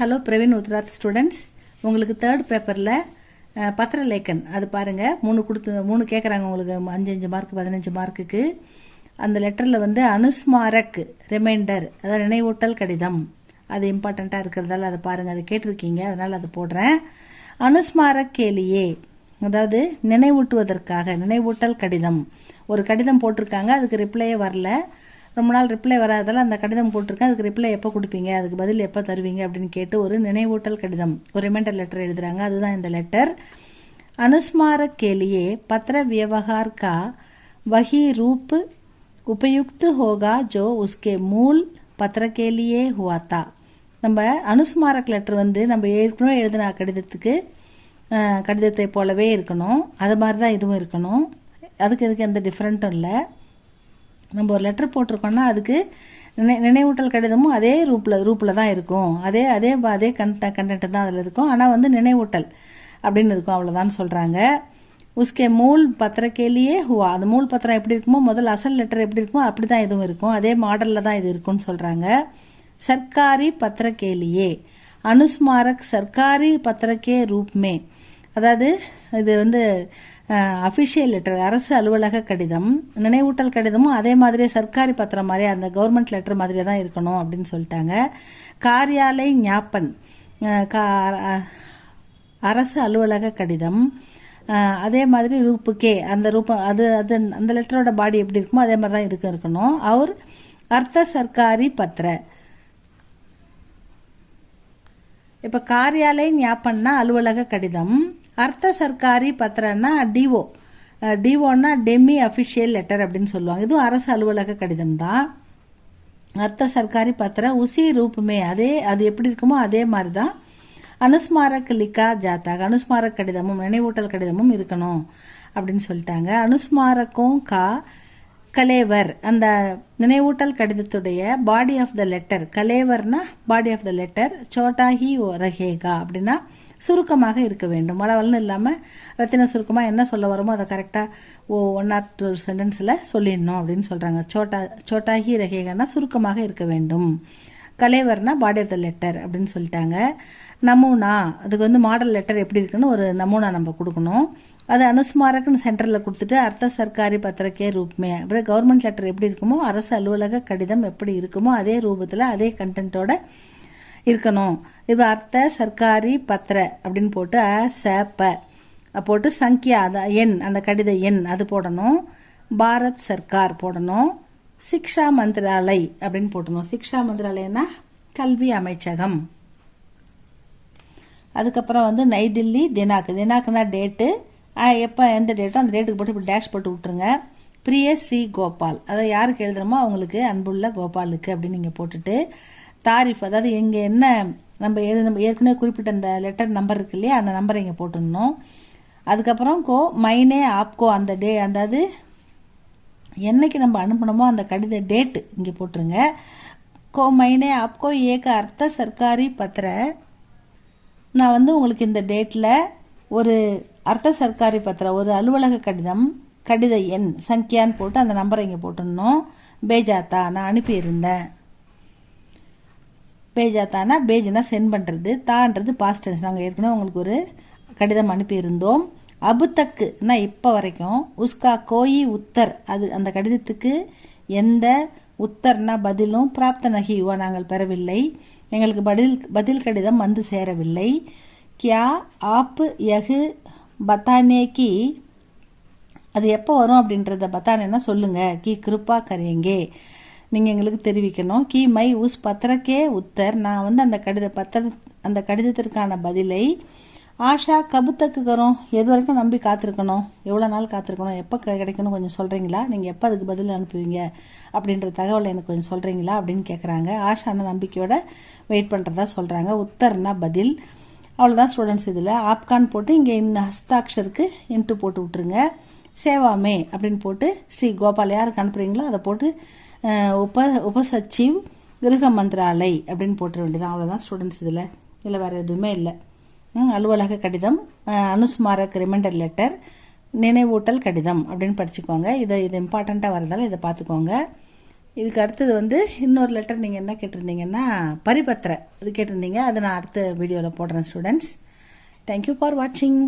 Hello Praveen Uttarardh students, உங்களுக்கு third பேப்பரில் பத்திரலேக்கன் அது பாருங்கள். 3 கேட்குறாங்க உங்களுக்கு. 5 மார்க் 15 மார்க்குக்கு. அந்த லெட்டரில் வந்து அனுஸ்மாரக் ரிமைண்டர், அதாவது நினைவூட்டல் கடிதம், அது இம்பார்ட்டண்ட்டாக இருக்கிறதால அதை பாருங்கள். அதை கேட்டிருக்கீங்க, அதனால் அதை போடுறேன். அனுஸ்மாரக் கேலியே, அதாவது நினைவூட்டுவதற்காக, நினைவூட்டல் கடிதம். ஒரு கடிதம் போட்டிருக்காங்க, அதுக்கு ரிப்ளையே வரல. ரொம்ப நாள் ரிப்ளை வராததால் அந்த கடிதம் போட்டிருக்கேன், அதுக்கு ரிப்ளை எப்போ கொடுப்பீங்க, அதுக்கு பதில் எப்போ தருவீங்க அப்படின்னு கேட்டு ஒரு நினைவூட்டல் கடிதம், ஒரு ரிமைண்டர் லெட்டர் எழுதுகிறாங்க. அதுதான் இந்த லெட்டர். अनुस्मारक के लिए पत्र व्यवहार का वही रूप उपयुक्त होगा जो उसके मूल पत्र के लिए हुआ था. நம்ம அனுஸ்மாரக் லெட்டர் வந்து நம்ம ஏற்கனவே எழுதின கடிதத்தை போலவே இருக்கணும். அது மாதிரி தான் இதுவும் இருக்கணும். அதுக்கு எந்த டிஃப்ரெண்ட்டும் இல்லை. நம்ம ஒரு லெட்டர் போட்டிருக்கோம்னா அதுக்கு நினைவூட்டல் கடிதமும் அதே ரூப்பில் தான் இருக்கும். அதே கண்டென்ட் தான் அதில் இருக்கும். ஆனால் வந்து நினைவூட்டல் அப்படின்னு இருக்கும், அவ்வளோதான் சொல்கிறாங்க. உஸ்கே மூல் பத்திரக்கேலியே ஹுவா, அந்த மூல் பத்திரம் எப்படி இருக்குமோ, முதல் அசல் லெட்டர் எப்படி இருக்குமோ அப்படி தான் இதுவும் இருக்கும். அதே மாடலில் தான் இது இருக்கும்னு சொல்கிறாங்க. சர்க்காரி பத்திரக்கேலியே அனுஸ்மாரக் சர்க்காரி பத்திரக்கே ரூப்மே, அதாவது இது வந்து அஃபிஷியல் லெட்டர், அரசு அலுவலக கடிதம். நினைவூட்டல் கடிதமும் அதே மாதிரியே சர்க்காரி பத்திரம் மாதிரியே, அந்த கவர்மெண்ட் லெட்டர் மாதிரியே தான் இருக்கணும் அப்படின்னு சொல்லிட்டாங்க. காரியாலய் ஞாபன், அரசு அலுவலக கடிதம். அதே மாதிரி ரூப்புக்கே, அந்த ரூபம் அது அந்த லெட்டரோட பாடி எப்படி இருக்குமோ அதே மாதிரி தான் இதுக்கு இருக்கணும். அவர் அர்த்த சர்க்காரி பத்திர. இப்போ காரியாலய ஞாபன்னா அலுவலக கடிதம், அர்த்த சர்க்காரி பத்திரன்னா டிஓன்னா டெமி அஃபிஷியல் லெட்டர் அப்படின்னு சொல்லுவாங்க. இதுவும் அரசு அலுவலக கடிதம் தான். அர்த்த சர்க்காரி பத்திர உசி ரூப்புமே, அது எப்படி இருக்குமோ அதே மாதிரி தான் அனுஸ்மாரக் லிக்கா ஜாத்தாக, அனுஸ்மாரக் கடிதமும் நினைவூட்டல் கடிதமும் இருக்கணும் அப்படின்னு சொல்லிட்டாங்க. அனுஸ்மாரக்கும் கலேவர், அந்த நினைவூட்டல் கடிதத்துடைய பாடி ஆஃப் த லெட்டர், கலேவர்னா பாடி ஆஃப் த லெட்டர், சோட்டாஹி ரஹேகா அப்படின்னா சுருக்கமாக இருக்க வேண்டும். வளவலன்னு இல்லாமல் ரத்தின சுருக்கமாக என்ன சொல்ல வருமோ அதை கரெக்டாக 1 or 2 சென்டென்ஸில் சொல்லிடணும் அப்படின்னு சொல்கிறாங்க. சோட்டாஹி ரஹேகான்னா சுருக்கமாக இருக்க வேண்டும். கலேவர்னா பாடி ஆஃப் த லெட்டர் அப்படின்னு சொல்லிட்டாங்க. நமூனா, அதுக்கு வந்து மாடல் லெட்டர் எப்படி இருக்குன்னு ஒரு நமூனா நம்ம கொடுக்கணும். அது அனுஸ்மாரக்னு சென்டரில் கொடுத்துட்டு அர்த்த சர்க்காரி பத்திரக்கே ரூப்மே, அப்படியே கவர்மெண்ட் லெட்டர் எப்படி இருக்குமோ, அரசு அலுவலக கடிதம் எப்படி இருக்குமோ அதே ரூபத்தில் அதே கண்டென்ட்டோட இருக்கணும். இப்போ அர்த்த சர்க்காரி பத்திர அப்படின்னு போட்டு போட்டு சங்கியா, எண், அந்த கடித எண் அது போடணும். பாரத் சர்க்கார் போடணும். சிக்ஷா மந்திராலய் அப்படின்னு போட்டணும். சிக்ஷா மந்திராலயம்னா கல்வி அமைச்சகம். அதுக்கப்புறம் வந்து நை தில்லி தினாக்குனா டேட்டு, எப்போ எந்த டேட்டோ அந்த டேட்டுக்கு போட்டு இப்படி டேஷ் போட்டு விட்டுருங்க. பிரிய ஸ்ரீ கோபால், அதை யாருக்கு எழுதுறோமோ அவங்களுக்கு, அன்புள்ள கோபாலுக்கு அப்படின்னு நீங்கள் போட்டுட்டு தாரிஃப், அதாவது இங்கே என்ன நம்ம ஏற்கனவே குறிப்பிட்ட அந்த லெட்டர் நம்பர் இருக்கு இல்லையா, அந்த நம்பரை இங்கே போட்டுடணும். அதுக்கப்புறம் மைனே ஆப்கோ, அந்த அதாவது என்னைக்கு நம்ம அனுப்பணுமோ அந்த கடித டேட்டு இங்கே போட்டுருங்க. மைனே ஆப்கோ ஏக அர்த்த சர்க்காரி பத்திர, நான் வந்து உங்களுக்கு இந்த டேட்டில் ஒரு அர்த்த சர்க்காரி பத்திரம், ஒரு அலுவலக கடிதம், கடித எண் சங்கியான்னு போட்டு அந்த நம்பரை இங்கே போட்டுடணும். பேஜாத்தா, நான் அனுப்பியிருந்தேன். பேஜாத்தானா பேஜ்னா சென்ட் பண்ணுறது, தான்றது பாஸ்ட் டென்ஸ், நாங்கள் ஏற்கனவே உங்களுக்கு ஒரு கடிதம் அனுப்பியிருந்தோம். அபுத்தக்குனா இப்போ வரைக்கும், உஸ்கா கோயி உத்தர், அது அந்த கடிதத்துக்கு எந்த உத்தர்னா பதிலும், பிராப்த நகிவா நாங்கள் பெறவில்லை, எங்களுக்கு பதில் கடிதம் வந்து சேரவில்லை. கியா ஆப் யகு பத்தானேக்கி, அது எப்போ வரும் அப்படின்றத பத்தானேன்னா சொல்லுங்கள். கி கிருப்பா கரேங்கே, நீங்கள் எங்களுக்கு தெரிவிக்கணும். கி மை உஸ் பத்திரக்கே உத்தர், நான் வந்து அந்த கடிதத்திற்கான பதிலை ஆஷா கபுத்தக்கு கரும், எது வரைக்கும் நம்பி காத்திருக்கணும், எவ்வளோ நாள் காத்திருக்கணும், எப்போ கிடைக்கணும் கொஞ்சம் சொல்கிறீங்களா, நீங்கள் எப்போ அதுக்கு பதில் அனுப்புவீங்க அப்படின்ற தகவலை எனக்கு கொஞ்சம் சொல்கிறீங்களா அப்படின்னு கேட்குறாங்க. ஆஷான நம்பிக்கையோட வெயிட் பண்ணுறதா சொல்கிறாங்க. உத்தர்னா பதில். அவ்வளோதான் ஸ்டூடெண்ட்ஸ். இதில் ஆப்கான் போட்டு இங்கே ஹஸ்தாக்ஷருக்கு இன்ட்டு போட்டு விட்டுருங்க. சேவாமே அப்படின்னு போட்டு ஸ்ரீ கோபால் யாருக்கு அனுப்புகிறீங்களோ அதை போட்டு உபசச்சிவ் கிரக மந்திராலய் அப்படின்னு போட்டுற வேண்டியதான். அவ்வளோதான் ஸ்டூடெண்ட்ஸ். இதில் வேறு எதுவுமே இல்லை. அலுவலக கடிதம், அனுஸ்மாரக் ரிமைண்டர் லெட்டர், நினைவூட்டல் கடிதம் அப்படின்னு படிச்சுக்கோங்க. இது இம்பார்ட்டண்ட்டாக வரதால இதை பார்த்துக்கோங்க. இதுக்கு அடுத்தது வந்து இன்னொரு லெட்டர் நீங்கள் என்ன கேட்டிருந்தீங்கன்னா பரிபத்திர அது கேட்டிருந்தீங்க. அதை நான் அடுத்த வீடியோவில் போடுறேன் ஸ்டூடெண்ட்ஸ். தேங்க்யூ ஃபார் வாட்சிங்.